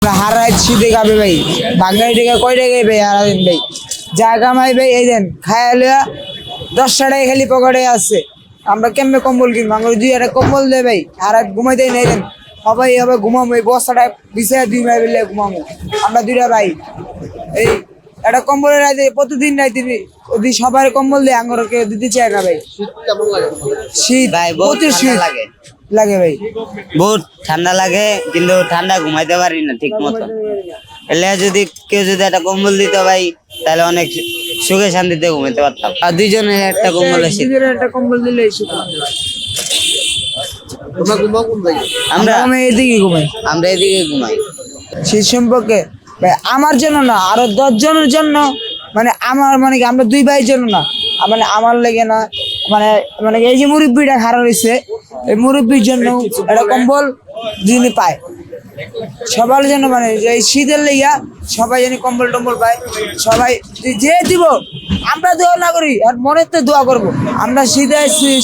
হারাই শীতে খাবে ভাই, বাঙালি টাকা কয় টাকায় ভাই হারাদিন ভাই, যা কামাই ভাই এই দেন খায়া লিয়া 10 টাকায় খালি পকেটে আছে। আমরা কেমনে কম্বল কিনবো? আমরা দুই একটা কম্বল দেয় ভাই, আর ঘুমাইতে নেই দেন সবাই হবে ঘুমাবো, এই বস্তাটা বিছায় দুই ভাই মিলে ঘুমাবো আমরা দুইটা ভাই। এই একটা কম্বলের রাইতে প্রতিদিন রাইতে যদি সবার কম্বল দেয় আঙ্গর কেউ দিতে চায় না ভাই। শীত ভাই বহুত প্রচুর ঠান্ডা শীত লাগে, লাগে ভাই। বহুত ঠান্ডা লাগে, কিন্তু ঠান্ডা ঘুমাইতে পারি না ঠিক মতো। এলে যদি কেউ যদি একটা কম্বল দিত ভাই, তাহলে অনেক সুখে শান্তিতে ঘুমাইতে পারতাম। আর দুইজনে একটা কম্বল এসে দুজনের একটা কম্বল দিলে শীত লাগে। আমরা আমি এদিকে ঘুমাই। আমরা এদিকে ঘুমাই। শীত সম্পর্কে ভাই আমার জন্য না, আরো 10 জনের জন্য, মানে আমার মানে কি আমরা দুই ভাইয়ের জন্য না, মানে আমার লেগে না, মানে মানে এই যে মুরব্বীটা খারাপ হয়েছে, এই মুরব্বীর জন্য একটা কম্বল যিনি পায় সবার জন্য, মানে এই শীতের লেগা সবাই জানি কম্বল টম্বল পায়। সবাই যে দিব আমরা দোয়া না করি আর মনের তো দোয়া করবো। আমরা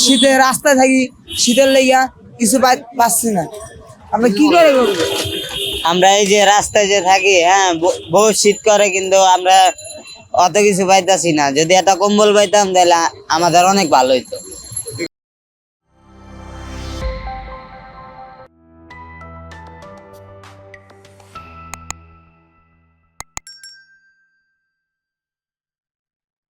শীতে রাস্তায় থাকি, শীতের লেগা কিছু পাচ্ছি না, আমরা কি করে করবো? আমরা এই যে রাস্তায় যে থাকি, হ্যাঁ বহুত শীত করে, কিন্তু আমরা অত কিছু পাইতাছি না। যদি একটা কম্বল পাইতাম তাহলে আমাদের অনেক ভালো হইতো।